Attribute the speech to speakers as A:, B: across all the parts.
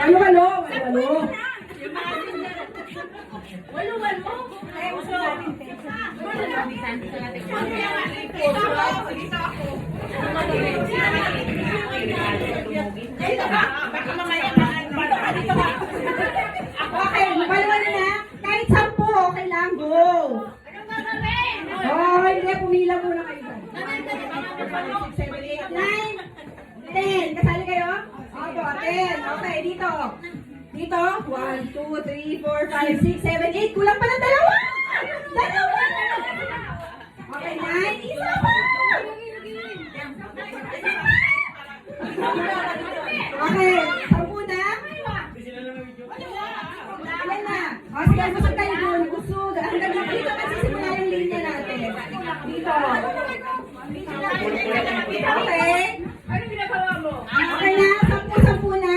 A: Walo-walo. Walo-walo.
B: Walo-walo. Ay, uso natin. Dito ako. Dito ka. Baka mamaya dito ka.
A: Okay, walo-walo na. Kahit 10, okay lang. Go. Oh, hindi. Pumila muna kayo. 6, 7, 8, 9, 10. Kasali kayo? Opo, 10. Okay, dito. Dito. 1, 2, 3, 4, 5, 6, 7, 8. Kulang pa ng dalawa. Dalawa. Okay, 9. Isa pa. Okay, 10 na. Ilan na? O, sige, busog tayo doon. Busog. Hanggang dito magsisimula yung linya natin. Dito. Okay.
B: Anong ginagawa mo?
A: Okay na, 10 na.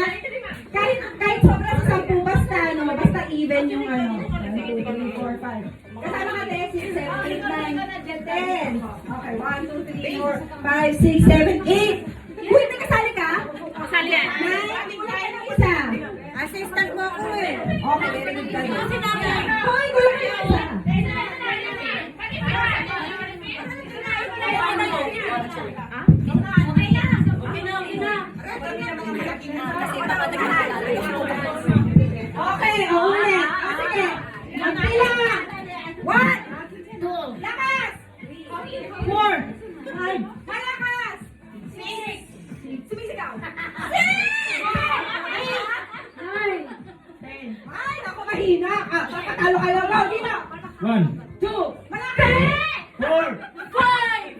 A: Kahit sobra sa 10, basta even yung 1, 2, 3, 4, 5. Kasama ka 6, 7, 8, 9, 10. Okay, 1, 2, 3, 4, 5, 6, 7, 8. Uy, nagkasali ka?
B: Kasali yan.
A: 9, wala ka ng isa.
B: Assistant mo ako eh.
A: Okay, very good ka. Hoy, kulang ka ng isa. Okay, ulit. O, sige. Magpila. 1, 2, lakas. 4, 5, malakas. 6, sumisigaw. 9, 10. Ay, naku, mahina. Kakatalo ka lang daw. Dito.
C: 1,
A: 2, malakas.
C: 4,
A: 10!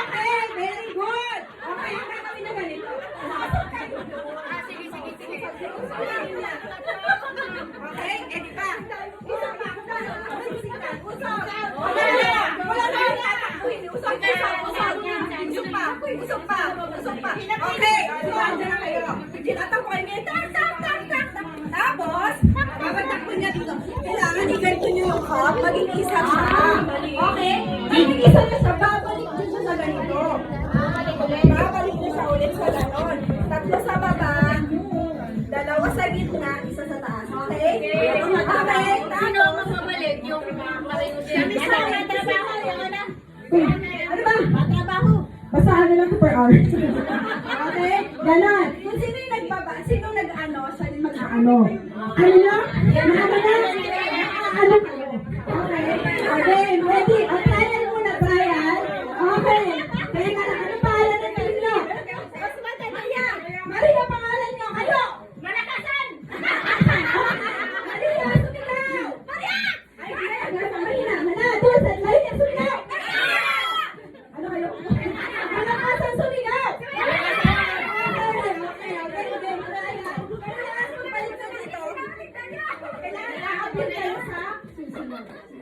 A: Okay, very good. Okay, ang gagawin na ganito. Okay, edit pa. Usap pa. Usap pa. Okay, andyan na kayo. Tinatakbo kayo ngayon. Tak. Tapos, babatakbo niya dito. Kailangan i-ganito niyo yung cup. Maging isa siya. Okay? Maging isa niya siya. Babalik din siya sa ganito. Babalik niya siya ulit sa ganon. 3 sa baba. 2 sa gitna. 1 sa taas. Okay? Okay.
B: Sino ang mamabalik? Yung marino siya.
A: Ano ba? Basahan na lang per hour. Okay? Ganon. Kung sino yung sino nag-ano, siya yung mag-ano. Ano na? Ano na? Ano kayo? Okay. Okay, ready? O, trial muna, trial. Okay. Teka lang, ano pangalan ng team nyo? Maria, pangalan nyo. Ano?
B: Malakasan!
A: Maria, sumigaw! Maria! Ay, Maria, Doon, Maria, sumigaw! Ano kayo? Malakasan, sumigaw!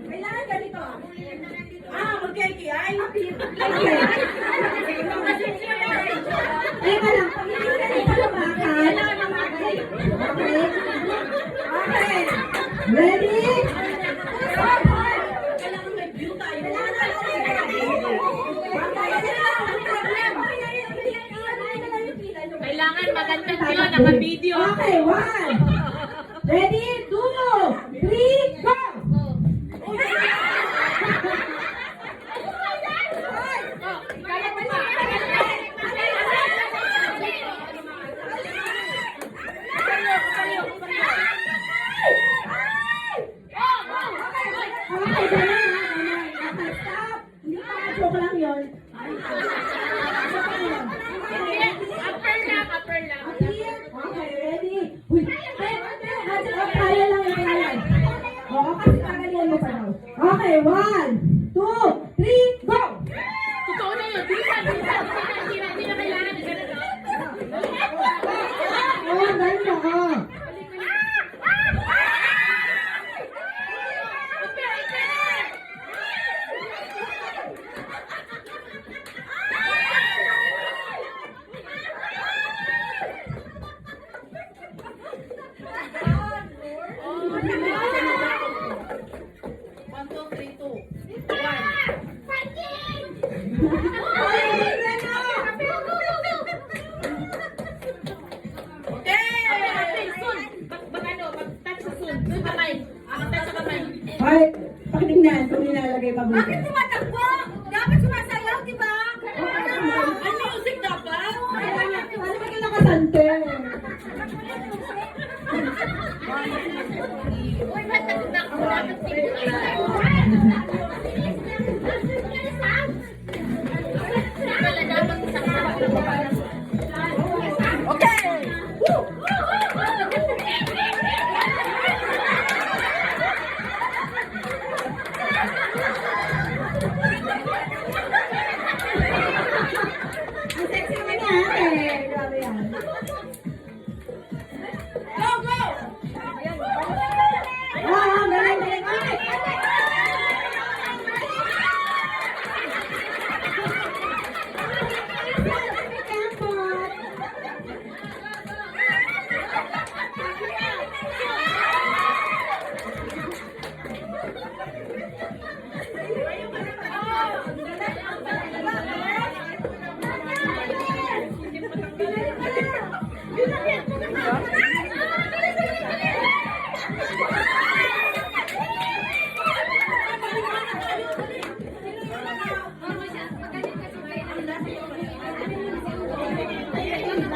A: Kailangan ganito. Magkikiyay. Okay. Teka lang, pag hindi ganito lumakan. Okay. Okay. Ready?
B: Kailangan magandang view, naka-video.
A: Okay, 1. Ready? 2, 3, go! Okay, ganun na. Okay, stop. Hindi pa joke lang yun.
B: Upper lang.
A: Okay, ready? Uy, kaya lang yan. Oo, kasi kagalian mo pa daw. Okay, 1, 2, 3, go!
B: Totoo na yun. Hindi na kailangan.
A: Oo, ganun ka. Ay, ganun!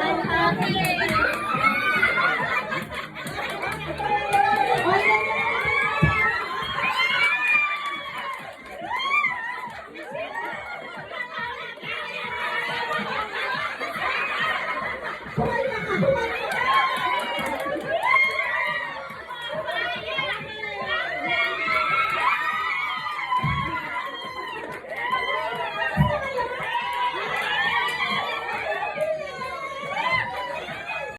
C: 100.